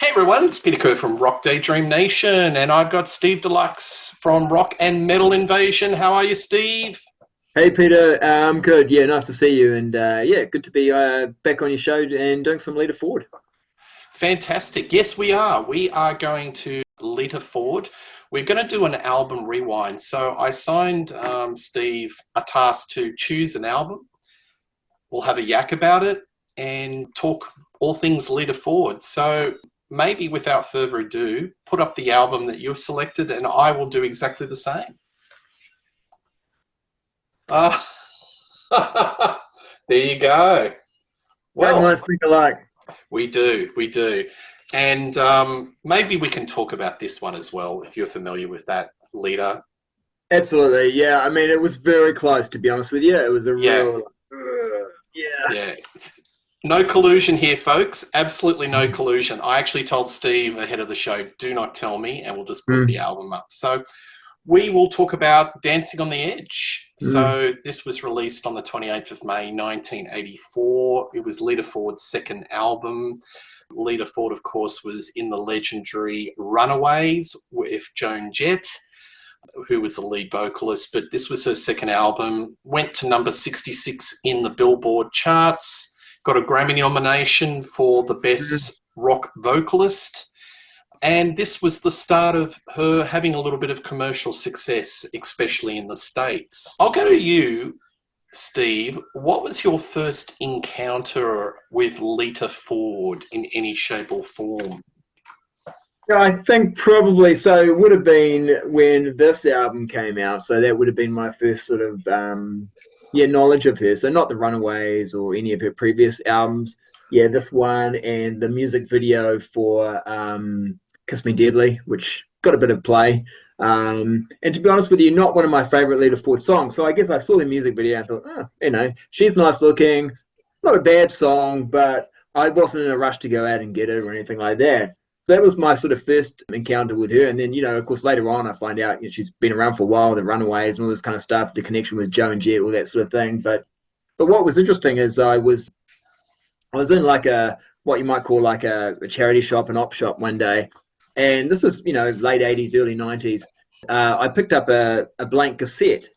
Hey everyone, it's Peter Kerr from Daydream Nation, and I've got Steve Deluxe from Rock and Metal Invasion. How are you, Steve? Hey Peter, I'm good. Yeah, nice to see you, and good to be back on your show and doing some Lita Ford. Fantastic. Yes, we are. We are going to Lita Ford. We're going to do an album rewind. So I signed Steve a task to choose an album. We'll have a yak about it and talk all things Lita Ford. So maybe without further ado, put up the album that you've selected and I will do exactly the same. Uh, there you go. Well, nice think alike. We do. And maybe we can talk about this one as well, if you're familiar with that, Lita. Absolutely, yeah. I mean, it was very close, to be honest with you. It was a real... Yeah. No collusion here, folks. Absolutely no collusion. I actually told Steve ahead of the show, do not tell me, and we'll just put the album up. So we will talk about Dancing on the Edge. So this was released on the 28th of May, 1984. It was Lita Ford's second album. Lita Ford, of course, was in the legendary Runaways with Joan Jett, who was the lead vocalist, but this was her second album. Went to number 66 in the Billboard charts, got a Grammy nomination for the Best Rock Vocalist. And this was the start of her having a little bit of commercial success, especially in the States. I'll go to you, Steve. What was your first encounter with Lita Ford in any shape or form? I think probably, so it would have been when this album came out. So that would have been my first sort of, knowledge of her. So not the Runaways or any of her previous albums. Yeah, this one and the music video for Kiss Me Deadly, which got a bit of play. And to be honest with you, not one of my favorite Lita Ford songs. So I guess I saw the music video and thought, she's nice looking, not a bad song, but I wasn't in a rush to go out and get it or anything like that. That was my sort of first encounter with her. And then, of course, later on, I find out she's been around for a while, the Runaways and all this kind of stuff, the connection with Joe and Jett, all that sort of thing. But what was interesting is I was in like what you might call like a charity shop, an op shop one day. And this is, late 80s, early 90s. I picked up a blank cassette,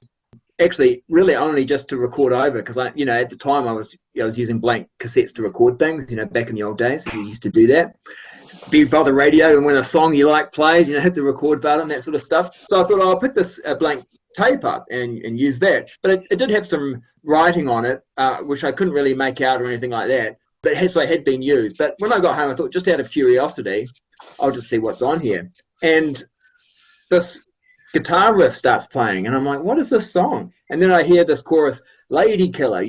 actually really only just to record over, because at the time I was using blank cassettes to record things, back in the old days. You used to do that. Be by the radio, and when a song you like plays, hit the record button, that sort of stuff. So I thought, I'll pick this blank tape up and use that. But it did have some writing on it, which I couldn't really make out or anything like that. But it had been used. But when I got home, I thought, just out of curiosity, I'll just see what's on here. And this guitar riff starts playing, and I'm like, what is this song? And then I hear this chorus, Lady Killer,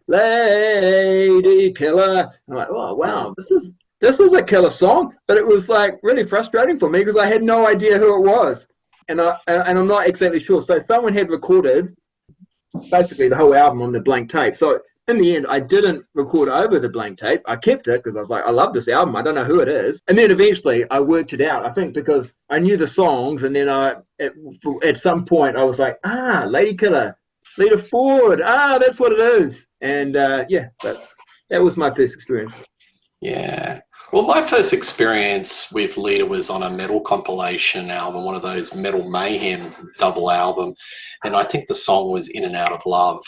Lady Killer. I'm like, oh, wow, this is a killer song. But it was like really frustrating for me because I had no idea who it was. And I'm not exactly sure. So someone had recorded basically the whole album on the blank tape. So in the end, I didn't record over the blank tape. I kept it because I was like, I love this album. I don't know who it is. And then eventually I worked it out, I think, because I knew the songs. And then at some point I was like, Lady Killer, Lita Ford. That's what it is. And but that was my first experience. Yeah. Well, my first experience with Lita was on a metal compilation album, one of those Metal Mayhem double album. And I think the song was In and Out of Love.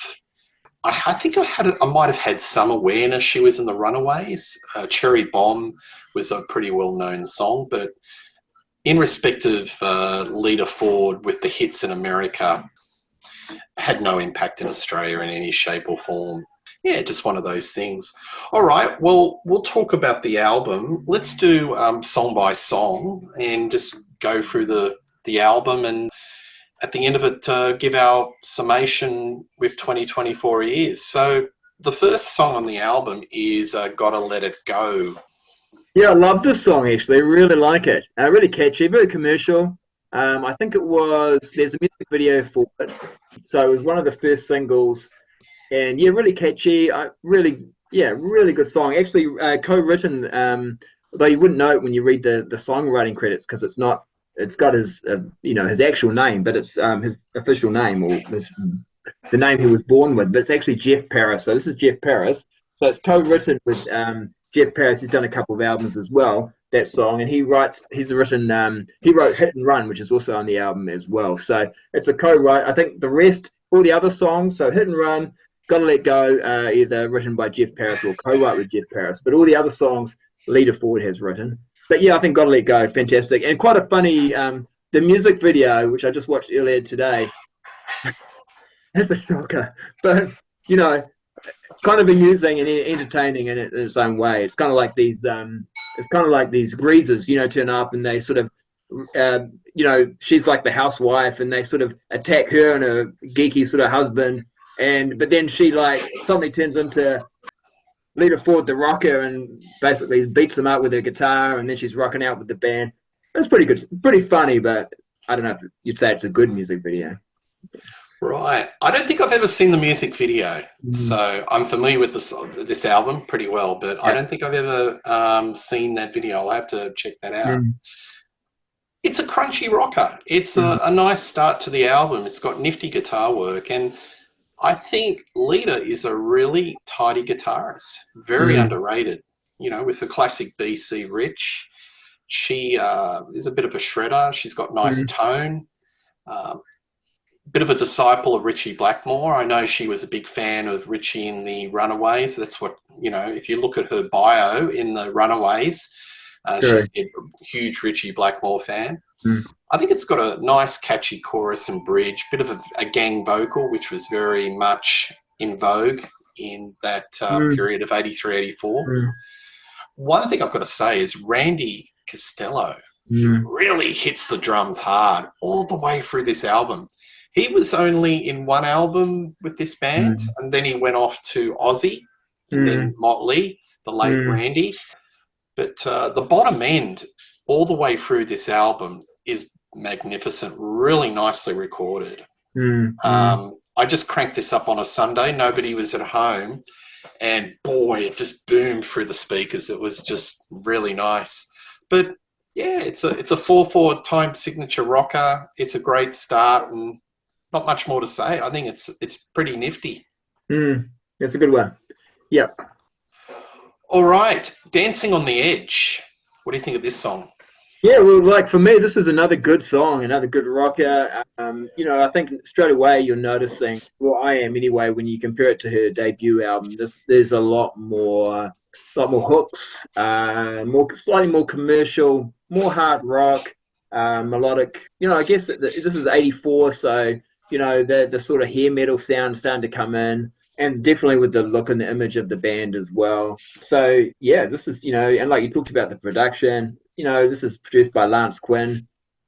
I think I might have had some awareness she was in the Runaways. Cherry Bomb was a pretty well-known song, but in respect of Lita Ford with the hits in America, had no impact in Australia in any shape or form. Yeah, just one of those things. All right, well, we'll talk about the album. Let's do song by song and just go through the album, and at the end of it, give our summation with 2024 years. So the first song on the album is Gotta Let It Go. Yeah, I love this song, actually. I really like it. Really catchy, very commercial. I think there's a music video for it. So it was one of the first singles. And yeah, really catchy. Really good song. Actually, co-written, though you wouldn't know it when you read the songwriting credits, because it's got his his actual name, but it's his official name, or the name he was born with. But it's actually Jeff Paris. So this is Jeff Paris. So it's co-written with Jeff Paris. He's done a couple of albums as well. that song, and he wrote Hit and Run, which is also on the album as well. So it's a co-write. I think the rest, all the other songs, so Hit and Run, Gotta Let Go, either written by Jeff Parris or co-write with Jeff Parris, but all the other songs Lita Ford has written. But yeah, I think Gotta Let Go, fantastic, and quite a funny. The music video, which I just watched earlier today, it's a shocker, but you know, it's kind of amusing and entertaining in its own way. It's kind of like these greasers, turn up and they sort of, she's like the housewife and they sort of attack her and her geeky sort of husband, but then she like suddenly turns into Lita Ford, the rocker, and basically beats them up with her guitar, and then she's rocking out with the band. It's pretty good, pretty funny, but I don't know if you'd say it's a good music video. Right. I don't think I've ever seen the music video, so I'm familiar with this album pretty well, but I don't think I've ever seen that video. I'll have to check that out. It's a crunchy rocker. It's a nice start to the album. It's got nifty guitar work, and I think Lita is a really tidy guitarist, very underrated, with her classic BC Rich. She is a bit of a shredder. She's got nice tone. Bit of a disciple of Ritchie Blackmore. I know she was a big fan of Ritchie in the Runaways. That's what, if you look at her bio in the Runaways, she's a huge Ritchie Blackmore fan. I think it's got a nice catchy chorus and bridge, bit of a gang vocal, which was very much in vogue in that period of 83, 84. One thing I've got to say is Randy Costello really hits the drums hard all the way through this album. He was only in one album with this band, and then he went off to Ozzy, and then Motley, the late Randy. But the bottom end, all the way through this album, is magnificent, really nicely recorded. I just cranked this up on a Sunday. Nobody was at home, and boy, it just boomed through the speakers. It was just really nice. But yeah, it's a 4/4 time signature rocker. It's a great start, and not much more to say. I think it's pretty nifty. That's a good one. Yep. All right, Dancing on the Edge. What do you think of this song? Yeah, well, like for me, this is another good song, another good rocker. I think straight away you're noticing, well, I am anyway, when you compare it to her debut album, there's a lot more hooks, slightly more commercial, more hard rock, melodic. I guess this is 84, so the sort of hair metal sound starting to come in, and definitely with the look and the image of the band as well. So yeah, this is and like you talked about the production. This is produced by Lance Quinn.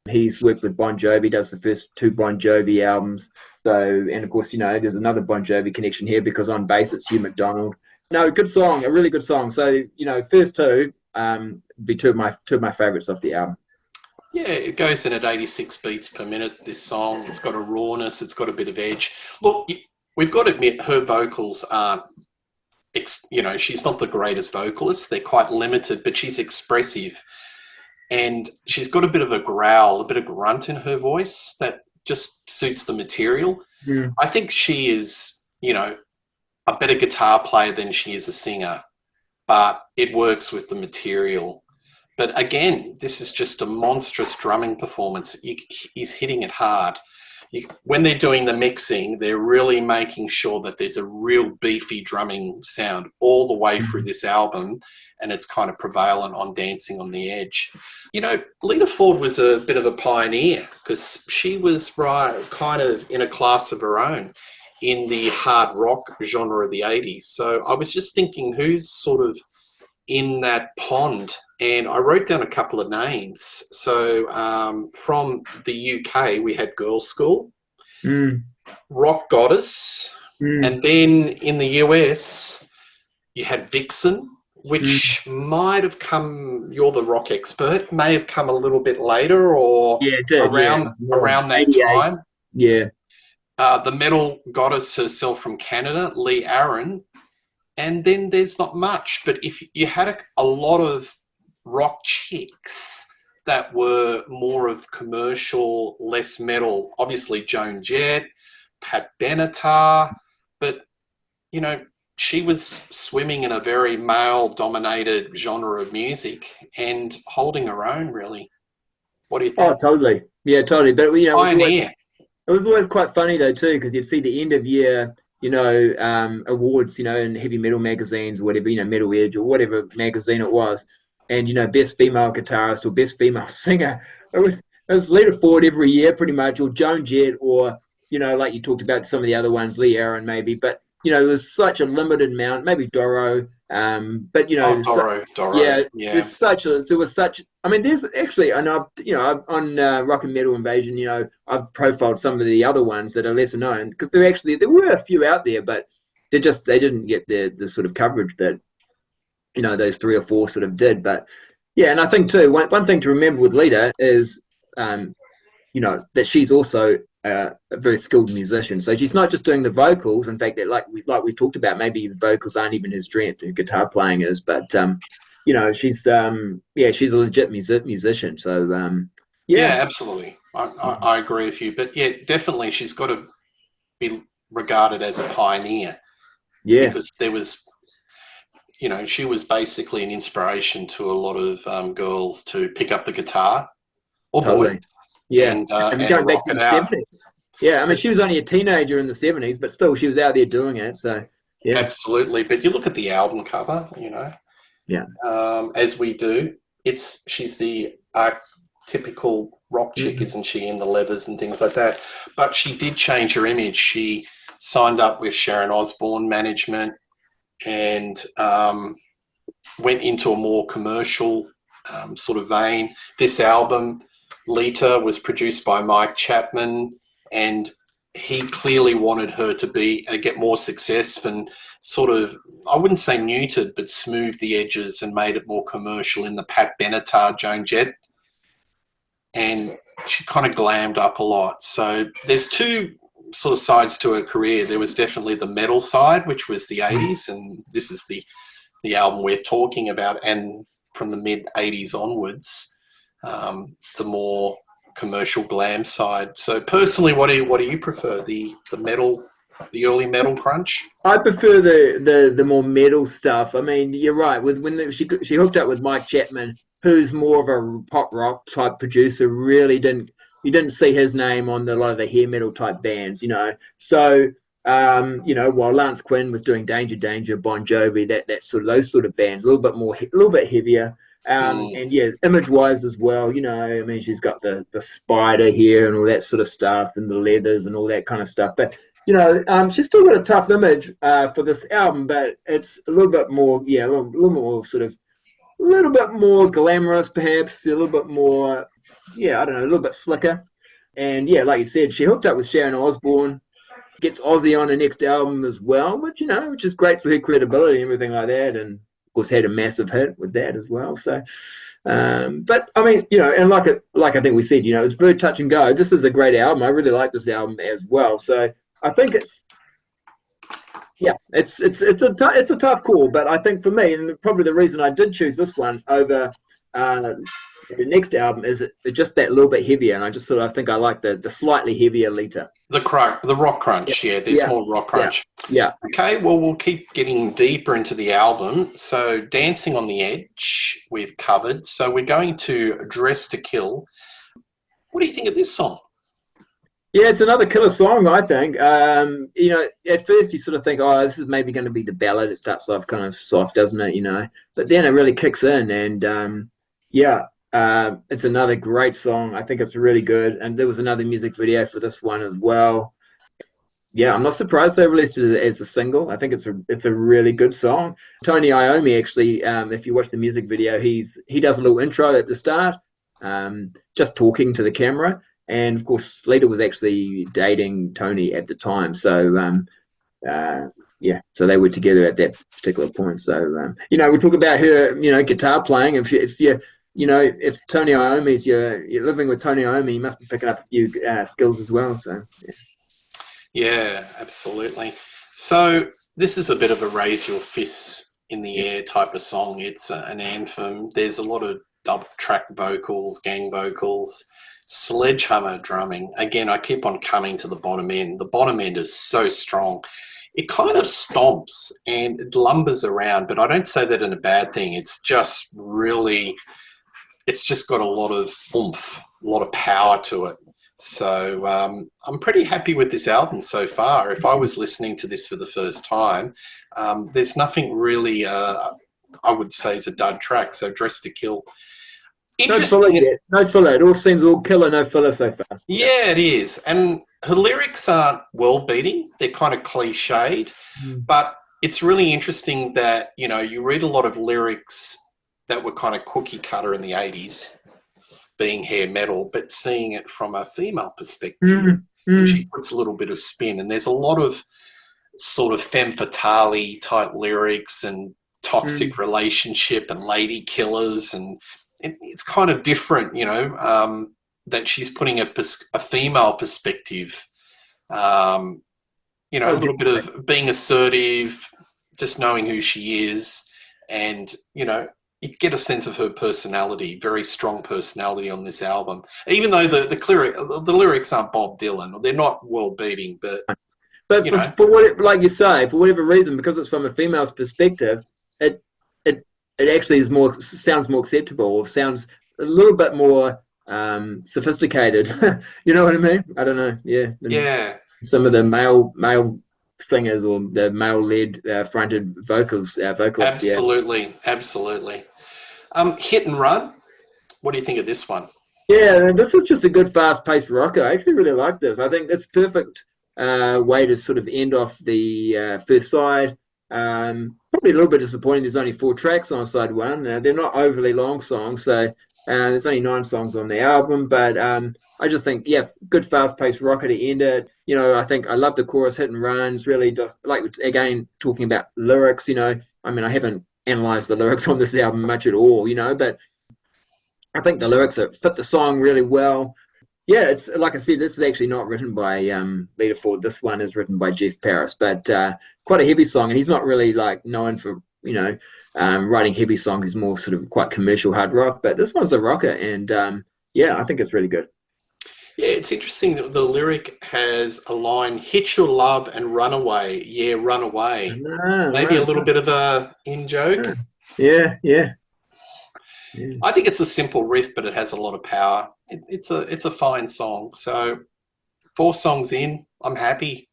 He's worked with Bon Jovi, does the first two Bon Jovi albums. So, and of course, there's another Bon Jovi connection here because on bass it's Hugh McDonald. No, good song, a really good song. So, first two be two of my favorites off the album. Yeah, it goes in at 86 beats per minute, this song. It's got a rawness, it's got a bit of edge. Look, we've got to admit her vocals aren't, she's not the greatest vocalist. They're quite limited, but she's expressive. And she's got a bit of a growl, a bit of grunt in her voice that just suits the material. I think she is, a better guitar player than she is a singer, but it works with the material. But again, this is just a monstrous drumming performance. He's hitting it hard. When they're doing the mixing, they're really making sure that there's a real beefy drumming sound all the way through this album, and it's kind of prevalent on Dancing on the Edge. Lita Ford was a bit of a pioneer because she was kind of in a class of her own in the hard rock genre of the 80s. So I was just thinking, who's sort of in that pond? And I wrote down a couple of names. So from the UK, we had Girls' School, Rock Goddess, and then in the US, you had Vixen, which might have come, you're the rock expert, may have come a little bit later or around that time. Yeah. The metal goddess herself from Canada, Lee Aaron. And then there's not much, but if you had a lot of rock chicks that were more of commercial, less metal, obviously Joan Jett, Pat Benatar, but she was swimming in a very male-dominated genre of music and holding her own, really. What do you think? Oh, totally. Yeah, totally. But Pioneer. it was always quite funny though too, because you'd see the end of year, awards, in heavy metal magazines or whatever, Metal Edge or whatever magazine it was, and best female guitarist or best female singer. It was Lita Ford every year, pretty much, or Joan Jett, or like you talked about some of the other ones, Lee Aaron maybe, but it was such a limited amount, maybe Doro, but Doro, yeah. there was such. I mean, there's actually, and I've on Rock and Metal Invasion, I've profiled some of the other ones that are lesser known because there were a few out there, but they didn't get the sort of coverage that those three or four sort of did. But yeah, and I think too one thing to remember with Lita is that she's also a very skilled musician. So she's not just doing the vocals. In fact, that like we talked about, maybe the vocals aren't even his strength. Her guitar playing is, but she's she's a legit musician. So yeah, absolutely. I agree with you. But yeah, definitely, she's got to be regarded as a pioneer. Yeah, because there was. She was basically an inspiration to a lot of girls to pick up the guitar or boys. Yeah, and going back to the 70s. Yeah, I mean, she was only a teenager in the 70s, but still, she was out there doing it. So, yeah, absolutely. But you look at the album cover, yeah, as we do. She's the typical rock chick, isn't she, in the leathers and things like that. But she did change her image. She signed up with Sharon Osbourne management and went into a more commercial sort of vein. This album, Lita, was produced by Mike Chapman, and he clearly wanted her to get more success and sort of, I wouldn't say neutered, but smoothed the edges and made it more commercial in the Pat Benatar, Joan Jett. And she kind of glammed up a lot. So there's two sort of sides to her career. There was definitely the metal side, which was the 80s, and this is the album we're talking about, and from the mid-80s onwards, the more commercial glam side. So personally, what do you prefer? The metal, the early metal crunch? I prefer the more metal stuff. I mean, you're right. She hooked up with Mike Chapman, who's more of a pop rock type producer. You didn't see his name on a lot of the hair metal type bands, So while Lance Quinn was doing Danger, Bon Jovi, those sort of bands, a little bit heavier. And yeah, image-wise as well, I mean, she's got the spider here and all that sort of stuff, and the leathers and all that kind of stuff. But she's still got a tough image for this album, but it's a little bit more, a little more sort of, a little bit more glamorous, perhaps, a little bit more, I don't know, a little bit slicker. And yeah, like you said, she hooked up with Sharon Osbourne, gets Ozzy on her next album as well, which is great for her credibility and everything like that, and of course had a massive hit with that as well. So, but I mean, and like I think we said, it's very touch and go. This is a great album. I really like this album as well. So I think it's a tough call, but I think for me, and probably the reason I did choose this one over the next album is just that little bit heavier, and I think I like the slightly heavier Lita. The rock crunch, there's more rock crunch. Yeah. Okay, well, we'll keep getting deeper into the album. So Dancing on the Edge, we've covered. So we're going to Dress to Kill. What do you think of this song? Yeah, it's another killer song, I think. At first you sort of think, oh, this is maybe going to be the ballad. It starts off kind of soft, doesn't it, But then it really kicks in, and it's another great song. I think it's really good. And there was another music video for this one as well. Yeah, I'm not surprised they released it as a single. I think it's a really good song. Tony Iommi, actually, if you watch the music video, he does a little intro at the start, just talking to the camera. And of course, Lita was actually dating Tony at the time. So, so they were together at that particular point. So, we talk about her, guitar playing. If Tony Iommi's you're living with Tony Iommi, you must be picking up a few skills as well. So, yeah, absolutely. So this is a bit of a raise your fists in the air type of song. It's an anthem. There's a lot of double track vocals, gang vocals, sledgehammer drumming. Again, I keep on coming to the bottom end. The bottom end is so strong. it kind of stomps and it lumbers around, but I don't say that in a bad thing. It's just really, it's just got a lot of oomph, a lot of power to it. So I'm pretty happy with this album so far. If I was listening to this for the first time, there's nothing really I would say is a dud track. So Dress to Kill. No filler yet. No filler. It all seems all killer, no filler so far. Yeah, it is. And her lyrics aren't world-beating. They're kind of cliched. But it's really interesting that, you know, you read a lot of lyrics that were kind of cookie cutter in the 80s, being hair metal, but seeing it from a female perspective, and she puts a little bit of spin. And there's a lot of sort of femme fatale type lyrics and toxic relationship and lady killers, and it's kind of different, you know, that she's putting a female perspective, you know, a little bit of being assertive, just knowing who she is, and, you know, you get a sense of her personality, very strong personality on this album. Even though the lyrics aren't Bob Dylan, they're not world-beating, but for what, like you say, for whatever reason, because it's from a female's perspective, it actually sounds more acceptable, or sounds a little bit more sophisticated. You know what I mean? I don't know. Yeah. Some of the male singers or the male-led fronted vocalists. Absolutely. Hit and Run. What do you think of this one? Yeah, this is just a good fast-paced rocker. I actually really like this. I think it's perfect way to sort of end off the first side. Probably a little bit disappointing there's only 4 tracks on side 1. They're not overly long songs, so there's only 9 songs on the album, but I just think, good fast-paced rocker to end it. You know, I think I love the chorus, Hit and Runs, really just, like, again, talking about lyrics, you know. I mean, I haven't analysed the lyrics on this album much at all, you know, but I think the lyrics fit the song really well. Yeah, it's like I said, this is actually not written by Lita Ford. This one is written by Jeff Paris, but quite a heavy song, and he's not really like known for, you know, writing heavy songs. He's more sort of quite commercial hard rock, but this one's a rocker, and I think it's really good. Yeah, it's interesting that the lyric has a line, hit your love and run away. Yeah, run away. Maybe a little bit of a in-joke. Yeah. I think it's a simple riff, but it has a lot of power. It's a fine song. So 4 songs in, I'm happy.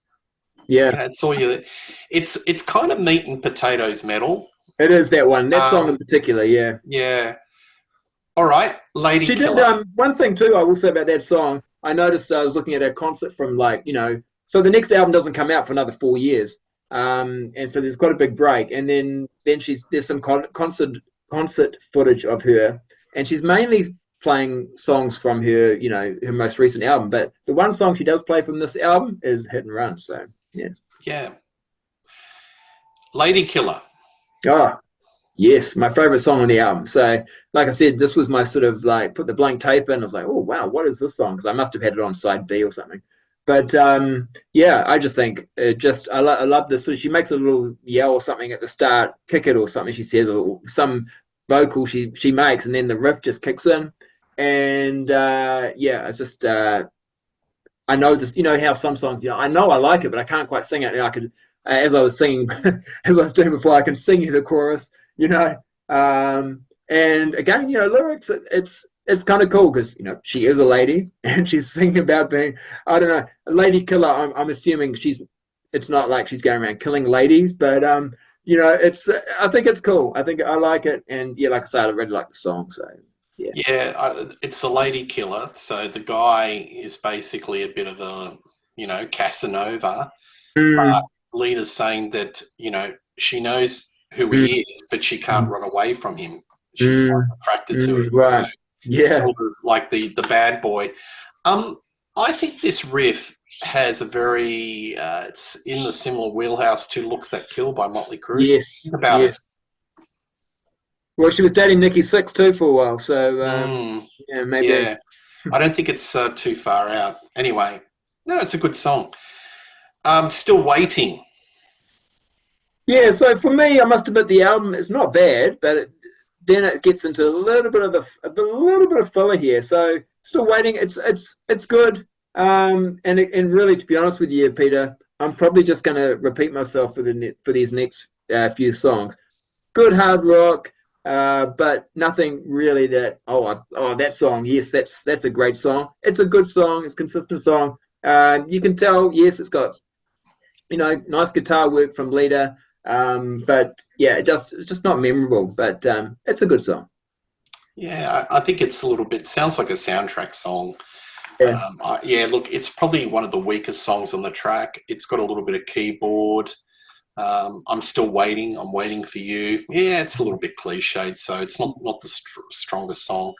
Yeah. You know, it's all you. It's kind of meat and potatoes metal. It is that one. That song in particular, yeah. Yeah. All right, Lady Killer. She did one thing too, I will say about that song. I noticed I was looking at her concert from, like, you know, so the next album doesn't come out for another 4 years. And so there's quite a big break. And then there's some concert footage of her, and she's mainly playing songs from her, you know, her most recent album. But the one song she does play from this album is Hit and Run. So yeah. Lady Killer. Oh, yes, my favorite song on the album. So, like I said, this was my sort of like put the blank tape in. I was like, oh wow, what is this song? Because I must have had it on side B or something. But I just think I love this. So she makes a little yell or something at the start, kick it or something. She says, or some vocal she makes, and then the riff just kicks in. And it's just I know this. You know how some songs, you know, I know I like it, but I can't quite sing it. And I could, as I was singing, as I was doing before, I can sing you the chorus. You know, and again, you know, lyrics. It's kind of cool because, you know, she is a lady and she's singing about being, I don't know, a lady killer. I'm assuming it's not like she's going around killing ladies, but you know, I think it's cool. I think I like it, and yeah, like I said, I really like the song. So yeah, it's a lady killer. So the guy is basically a bit of a, you know, Casanova. But Lita's saying that, you know, she knows who he is, but she can't run away from him. She's attracted to him. Right. Yeah, sort of like the bad boy. I think this riff has a very it's in the similar wheelhouse to "Looks That Kill" by Motley Crue. Yes, Think about it. Well, she was dating Nikki Sixx too for a while, so maybe. Yeah, I don't think it's too far out. Anyway, no, it's a good song. Still Waiting. Yeah, so for me, I must admit the album is not bad, but then it gets into a little bit of filler here. So Still Waiting. It's good. And really, to be honest with you, Peter, I'm probably just going to repeat myself for these next few songs. Good hard rock, but nothing really that that song. Yes, that's a great song. It's a good song. It's a consistent song. You can tell. Yes, it's got nice guitar work from Lita. But yeah, it's just not memorable. But it's a good song. Yeah, I think it's a little bit, sounds like a soundtrack song. Yeah. Look, it's probably one of the weakest songs on the track. It's got a little bit of keyboard. I'm still waiting. I'm waiting for you. Yeah, it's a little bit cliched, so it's not the strongest song.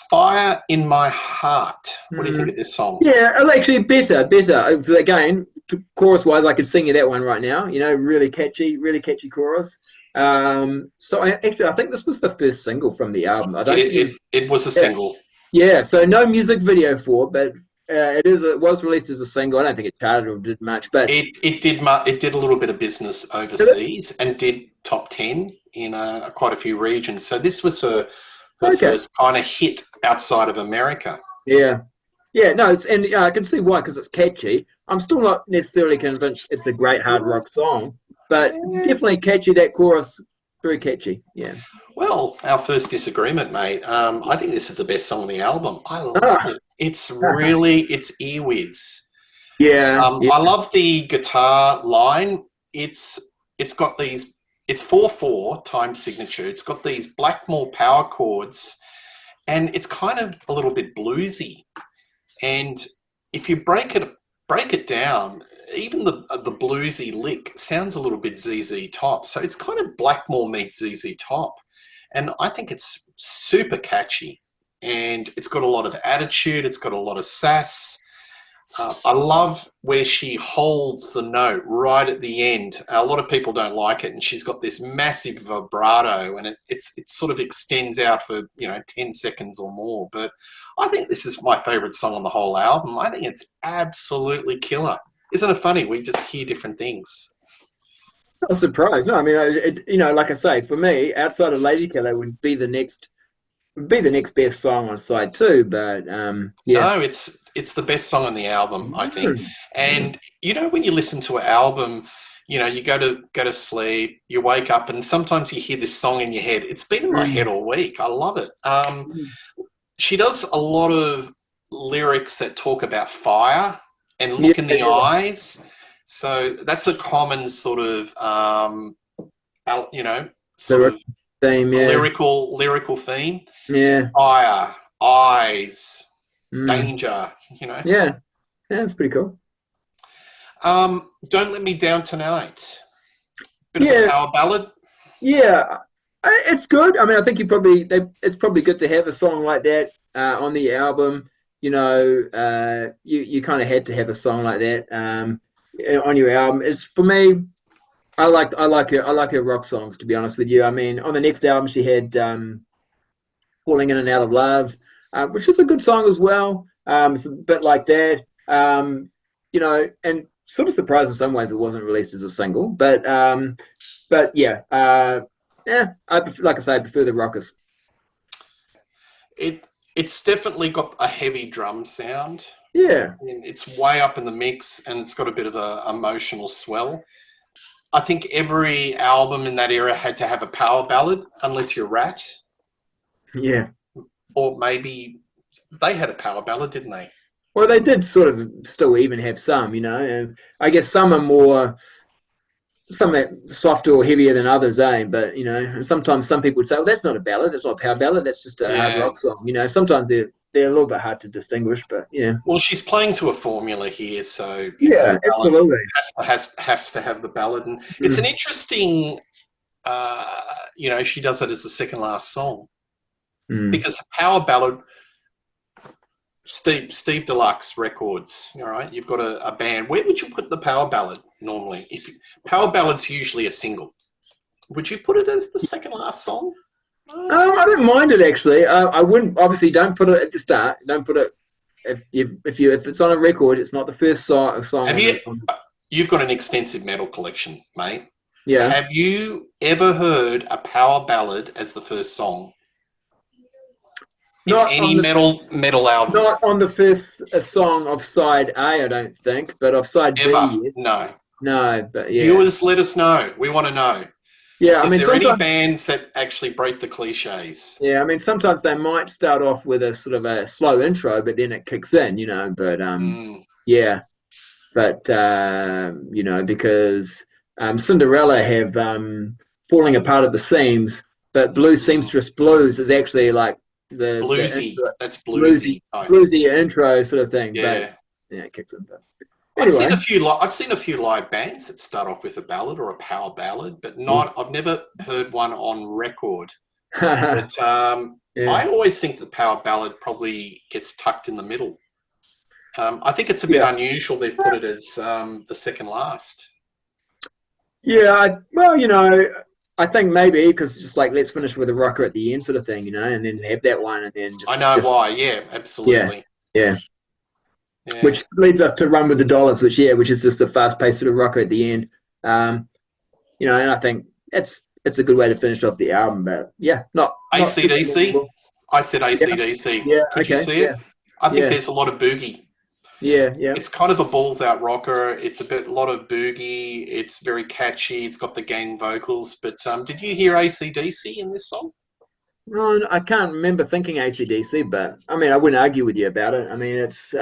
Fire in My Heart. What do you think of this song? Yeah, actually better. Again, chorus-wise, I could sing you that one right now. Really catchy chorus. So I think this was the first single from the album. I don't think it was a single. Yeah, so no music video for it, but it was released as a single. I don't think it charted or did much, but it did a little bit of business overseas and did top 10 in quite a few regions. So this was her first kind of hit outside of America. Yeah, no, I can see why, because it's catchy. I'm still not necessarily convinced it's a great hard rock song, but definitely catchy. That chorus, very catchy. Yeah. Well, our first disagreement, mate. I think this is the best song on the album. I love it. It's ear whiz. Yeah, I love the guitar line. It's got these. It's 4/4 time signature. It's got these Blackmore power chords, and it's kind of a little bit bluesy. And if you break it down, even the bluesy lick sounds a little bit ZZ Top. So it's kind of Blackmore meets ZZ Top. And I think it's super catchy. And it's got a lot of attitude. It's got a lot of sass. I love where she holds the note right at the end. A lot of people don't like it. And she's got this massive vibrato. And it sort of extends out for, 10 seconds or more. But I think this is my favourite song on the whole album. I think it's absolutely killer. Isn't it funny? We just hear different things. Not surprised. No, I mean, like I say, for me, outside of Lady Killer would be the next best song on side 2. But no, it's the best song on the album, I think. And when you listen to an album, you go to sleep, you wake up, and sometimes you hear this song in your head. It's been in my head all week. I love it. She does a lot of lyrics that talk about fire and look in the eyes. So that's a common sort of, theme, lyrical theme. Yeah. Fire, eyes, danger. Yeah, that's pretty cool. Don't Let Me Down Tonight. Bit of a power ballad. Yeah, it's good. I mean, I think it's probably good to have a song like that on the album. You kind of had to have a song like that on your album. It's for me. I like her rock songs, to be honest with you. I mean, on the next album she had Falling In and Out of Love, which is a good song as well. It's a bit like that, and sort of surprised in some ways it wasn't released as a single. But yeah, I prefer the rockers. It's definitely got a heavy drum sound. Yeah. And it's way up in the mix, and it's got a bit of a emotional swell. I think every album in that era had to have a power ballad, unless you're Rat. Yeah. Or maybe they had a power ballad, didn't they? Well, they did sort of still even have some, and I guess some are softer or heavier than others, But, sometimes some people would say, well, that's not a ballad, that's not a power ballad, that's just a hard rock song. Sometimes they're a little bit hard to distinguish, but yeah. Well, she's playing to a formula here, so absolutely has to have the ballad, and it's an interesting. She does it as the second last song because the power ballad. Steve Deluxe Records. All right, you've got a band. Where would you put the power ballad normally? If power ballad's usually a single, would you put it as the second last song? I don't mind it actually. I wouldn't. Obviously, don't put it at the start. Don't put it if it's on a record. It's not the first song. Have you? You've got an extensive metal collection, mate. Yeah. Have you ever heard a power ballad as the first song? in Not any on the metal album. not on the first song of side A, I don't think, but of side Ever. B, yes. No. No, but yeah. Viewers, let us know. We want to know. Yeah, I Is mean, there any sometimes. bands that actually break the cliches? Yeah, I mean, sometimes they might start off with a sort of a slow intro, but then it kicks in, But yeah, but because Cinderella have falling apart at the seams, but Blues Seamstress Blues is actually like the Bluesy. intro, That's bluesy. bluesy intro sort of thing. But Yeah. yeah, it kicks in. But I've anyway, seen a few live bands that start off with a ballad or a power ballad, but I've never heard one on record. But I always think the power ballad probably gets tucked in the middle. I think it's a bit unusual they've put it as the second last. Yeah, I think maybe because just like let's finish with a rocker at the end sort of thing, and then have that one and then just. I know why. Yeah, absolutely. Yeah. Which leads us to Run with the Dollars, which is just a fast-paced sort of rocker at the end. And I think it's a good way to finish off the album. But yeah, not AC/DC. I said AC/DC. Yeah. Could you see it? I think there's a lot of boogie. Yeah. It's kind of a balls out rocker. It's a lot of boogie. It's very catchy. It's got the gang vocals. But did you hear AC/DC in this song? No, I can't remember thinking AC/DC, but I mean, I wouldn't argue with you about it. I mean, it's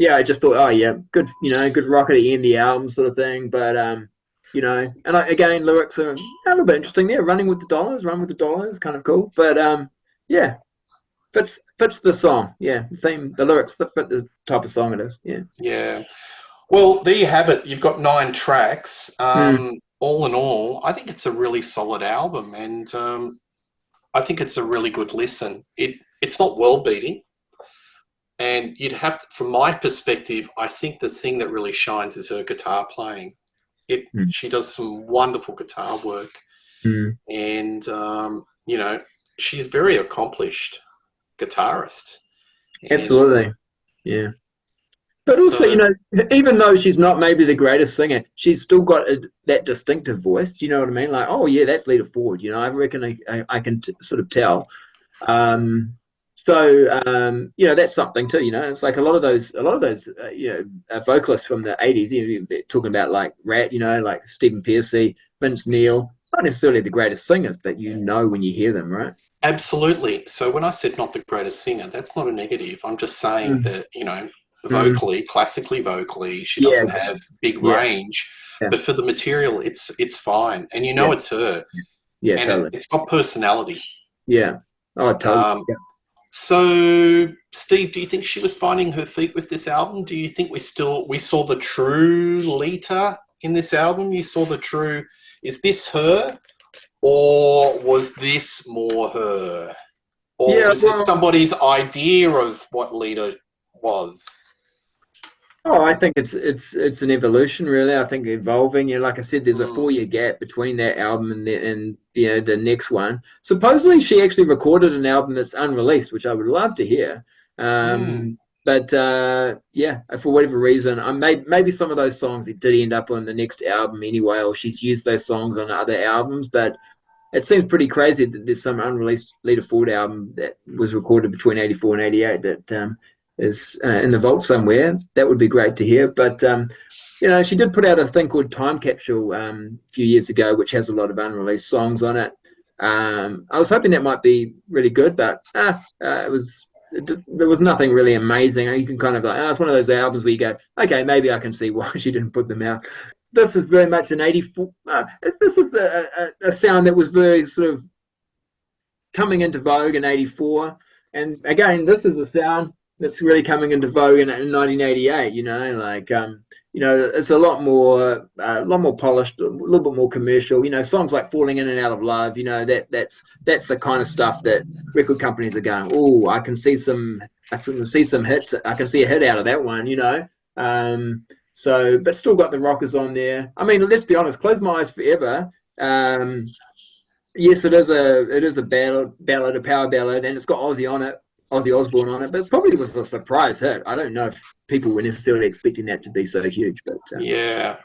I just thought, good, good rocker to end the album sort of thing. But and again, lyrics are a little bit interesting there. Run with the dollars, kind of cool. But fits the song. Yeah, the lyrics that fit the type of song it is. Yeah. Yeah. Well, there you have it. You've got 9 tracks. All in all, I think it's a really solid album, and I think it's a really good listen. It's not world beating, and you'd have to, from my perspective, I think the thing that really shines is her guitar playing. She does some wonderful guitar work, and she's very accomplished guitarist. Absolutely, yeah. But also, even though she's not maybe the greatest singer, she's still got that distinctive voice. Do you know what I mean? Like, oh yeah, that's Lita Ford. I reckon I can sort of tell. That's something too. It's like a lot of those vocalists from the '80s. Talking about like Rat, like Stephen Pearcy, Vince Neil. Not necessarily the greatest singers, but when you hear them, right? Absolutely. So when I said not the greatest singer, that's not a negative. I'm just saying that vocally, classically vocally, she doesn't have big range, but for the material, it's fine, and it's her. Yeah, and totally. It's got personality. Yeah. Oh, totally. So, Steve, do you think she was finding her feet with this album? Do you think we saw the true Lita in this album? You saw the true. Is this her, or was this more her, or was this somebody's idea of what Lita was? Oh, I think it's an evolution, really. I think evolving. Like I said, there's a 4-year gap between that album and the next one. Supposedly, she actually recorded an album that's unreleased, which I would love to hear. But for whatever reason, maybe some of those songs did end up on the next album anyway, or she's used those songs on other albums. But it seems pretty crazy that there's some unreleased Lita Ford album that was recorded between '84 and '88 that is in the vault somewhere. That would be great to hear. But she did put out a thing called Time Capsule a few years ago, which has a lot of unreleased songs on it. I was hoping that might be really good, but there was nothing really amazing. You can kind of it's one of those albums where you go, okay, maybe I can see why she didn't put them out. This is very much an '84. This was a sound that was very sort of coming into vogue in '84, and again, this is a sound that's really coming into vogue in 1988. It's a lot more polished, a little bit more commercial. Songs like "Falling In and Out of Love." That's the kind of stuff that record companies are going, oh, I can see some hits. I can see a hit out of that one. But still got the rockers on there. I mean, let's be honest. "Close My Eyes Forever." Yes, it is a ballad, a power ballad, and it's got Ozzy Osbourne on it, but it probably was a surprise hit. I don't know if people were necessarily expecting that to be so huge, but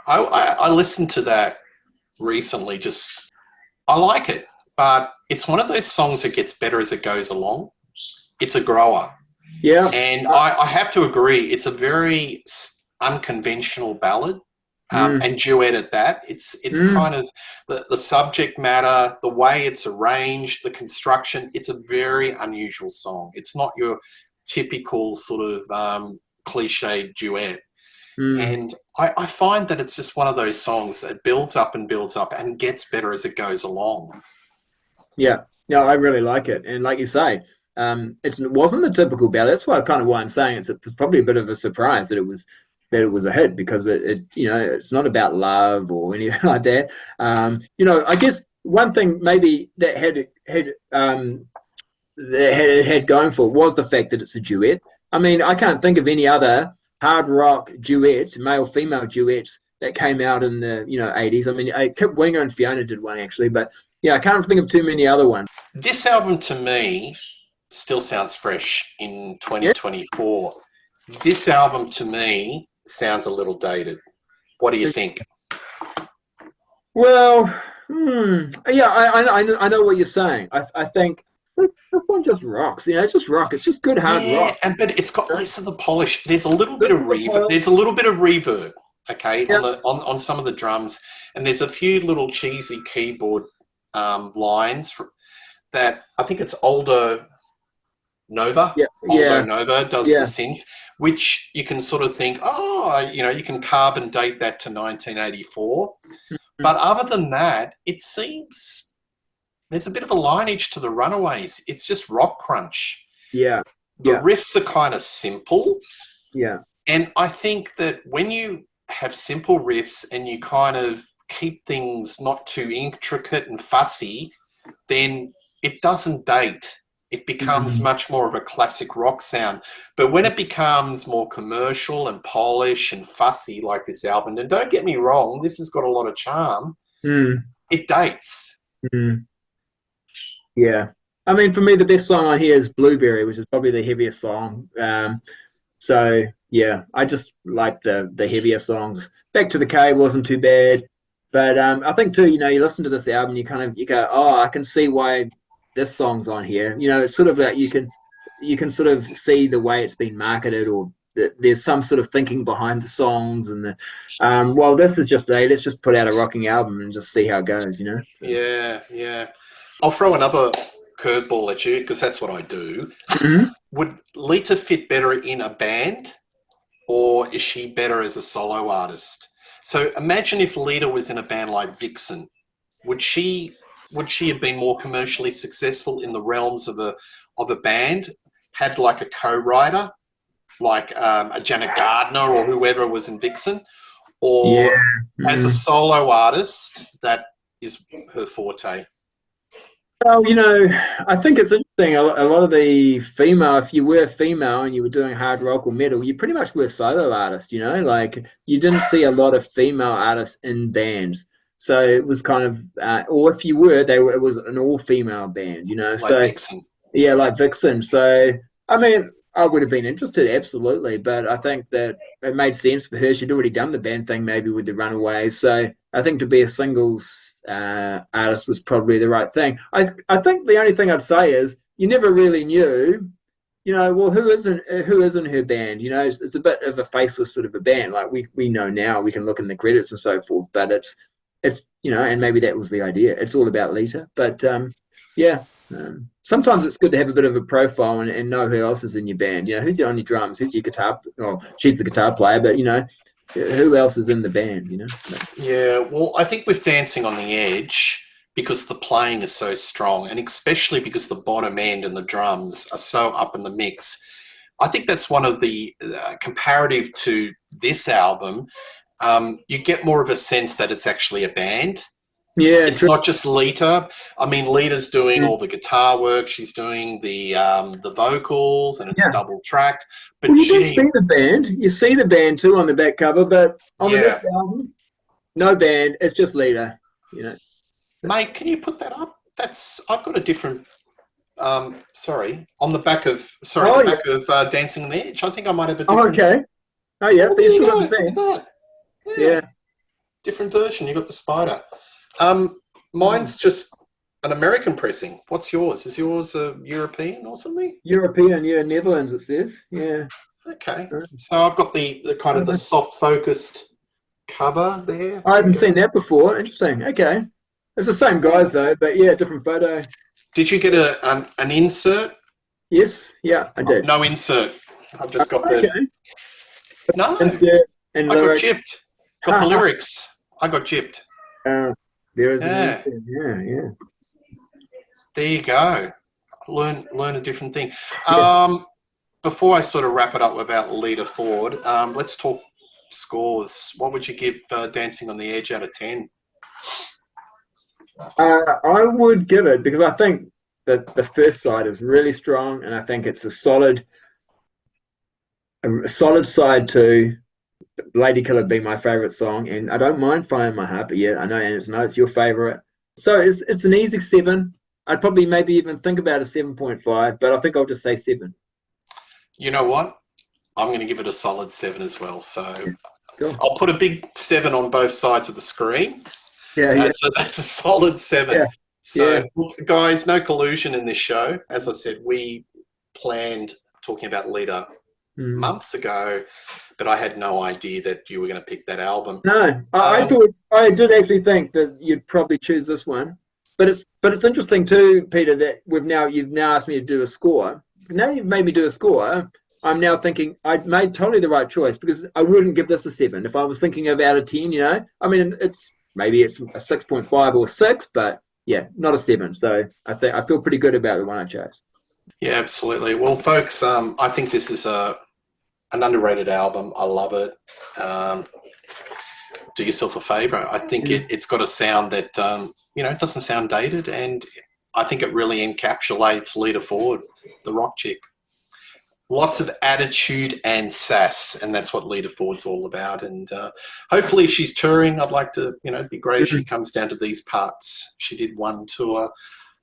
I listened to that recently. I like it, but it's one of those songs that gets better as it goes along. it's a grower. Yeah. And I have to agree, it's a very unconventional ballad. And duet at that. It's kind of the subject matter, the way it's arranged, the construction. It's a very unusual song. It's not your typical sort of cliche duet. And I find that it's just one of those songs that builds up and gets better as it goes along. Yeah. No, I really like it. And like you say, it wasn't the typical ballad. That's why I'm saying it's probably a bit of a surprise that it was a hit, because it it's not about love or anything like that. I guess one thing maybe that had going for it was the fact that it's a duet. I mean, I can't think of any other hard rock duets, male female duets, that came out in the 80s. I mean, Kip Winger and Fiona did one actually, but yeah, I can't think of too many other ones. This album to me still sounds fresh in 2024. Yeah. This album to me sounds a little dated. What do you think? Well, yeah, I know what you're saying. I think this one just rocks. It's just rock. It's just good hard rock. But it's got less of the polish. There's a little bit of reverb. There's a little bit of reverb. Okay, on some of the drums, and there's a few little cheesy keyboard lines that I think it's Aldo Nova. Nova does the synth, which you can sort of think, you can carbon date that to 1984. But other than that, it seems there's a bit of a lineage to the Runaways. It's just rock crunch. Yeah. The riffs are kind of simple. Yeah. And I think that when you have simple riffs and you kind of keep things not too intricate and fussy, then it doesn't date. It becomes much more of a classic rock sound. But when it becomes more commercial and polished and fussy like this album, and don't get me wrong, this has got a lot of charm, it dates. Yeah. I mean, for me, the best song on here is Blueberry, which is probably the heaviest song. So, yeah, I just like the heavier songs. Back to the Cave wasn't too bad. But I think, too, you listen to this album, you go, oh, I can see why this song's on here. It's sort of like you can sort of see the way it's been marketed, or there's some sort of thinking behind the songs. And this is just let's just put out a rocking album and just see how it goes, Yeah. I'll throw another curveball at you, because that's what I do. Would Lita fit better in a band, or is she better as a solo artist? So imagine if Lita was in a band like Vixen. Would she have been more commercially successful in the realms of a band, had like a co-writer, like a Janet Gardner or whoever was in Vixen, or as a solo artist, that is her forte? Well, I think it's interesting. A lot of the female, if you were female and you were doing hard rock or metal, you pretty much were solo artist, like you didn't see a lot of female artists in bands. So it was kind of, or if you were, it was an all-female band, Like Vixen. Yeah, like Vixen. So, I mean, I would have been interested, absolutely, but I think that it made sense for her. She'd already done the band thing maybe with the Runaways. So I think to be a singles artist was probably the right thing. I think the only thing I'd say is you never really knew, well, who isn't her band? It's a bit of a faceless sort of a band. Like we know now, we can look in the credits and so forth, but it's and maybe that was the idea. It's all about Lita, but sometimes it's good to have a bit of a profile and know who else is in your band. Who's on your drums, who's your guitar? Well, she's the guitar player, but who else is in the band? Yeah, well, I think with Dancing on the Edge, because the playing is so strong, and especially because the bottom end and the drums are so up in the mix, I think that's one of the comparative to this album. You get more of a sense that it's actually a band. Yeah, it's not just Lita. I mean, Lita's doing all the guitar work. She's doing the vocals, and it's double tracked. But you do see the band. You see the band too on the back cover, but on the next album, no band. It's just Lita. Mate, can you put that up? I've got a different. On the back of of Dancing on the Edge. I think I might have a different. Oh, okay. Oh yeah, but you still got the band. Look at that. Yeah. Different version. You got the spider. Mine's just an American pressing. What's yours? Is yours a European or something? European, yeah, Netherlands it says. Yeah. Okay. So I've got the kind of the soft focused cover there. I haven't seen that before. Interesting. Okay. It's the same guys though, but yeah, different photo. Did you get an insert? Yes, yeah, I did. No insert. I've just got the... Okay. No. Insert and I got lyrics. gypped. Got the lyrics. I got gypped. There is an insert. Yeah. There you go. Learn a different thing. Yeah. Before I sort of wrap it up about Lita Ford, let's talk scores. What would you give Dancing on the Edge out of 10? I would give it, because I think that the first side is really strong, and I think it's a solid side to Lady Killer being my favorite song, and I don't mind Fire in My Heart, but yeah, I know it's your favorite. So it's an easy 7. I'd probably maybe even think about a 7.5, but I think I'll just say 7. You know what? I'm going to give it a solid 7 as well. So Cool. I'll put a big 7 on both sides of the screen. Yeah. That's a solid 7. Yeah. So, look, guys, no collusion in this show. As I said, we planned talking about Lita months ago, but I had no idea that you were going to pick that album. No, I did actually think that you'd probably choose this one, but it's interesting too, Peter, that you've now asked me to do a score. Now you've made me do a score. I'm now thinking I made totally the right choice, because I wouldn't give this a 7 if I was thinking about a 10. I mean, maybe it's a 6.5 or 6, but yeah, not a 7. So I feel pretty good about the one I chose. Yeah, absolutely. Well, folks, I think this is an underrated album. I love it. Do yourself a favor. I think it's got a sound that it doesn't sound dated, and I think it really encapsulates Lita Ford, the rock chick. Lots of attitude and sass, and that's what Lita Ford's all about. And hopefully, if she's touring, I'd like to, it'd be great if she comes down to these parts. She did one tour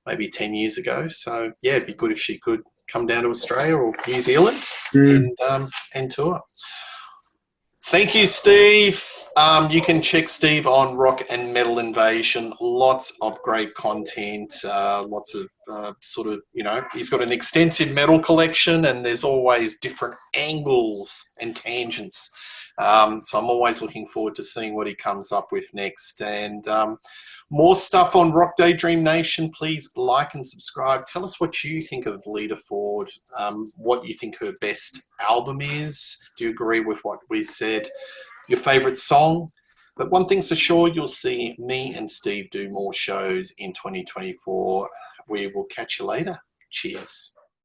maybe 10 years ago, so yeah, it'd be good if she could come down to Australia or New Zealand and tour. Thank you, Steve. You can check Steve on Rock and Metal Invasion. Lots of great content. Lots of he's got an extensive metal collection, and there's always different angles and tangents. So I'm always looking forward to seeing what he comes up with next. And more stuff on Rock Daydream Nation. Please like and subscribe. Tell us what you think of Lita Ford, what you think her best album is. Do you agree with what we said? Your favourite song? But one thing's for sure, you'll see me and Steve do more shows in 2024. We will catch you later. Cheers.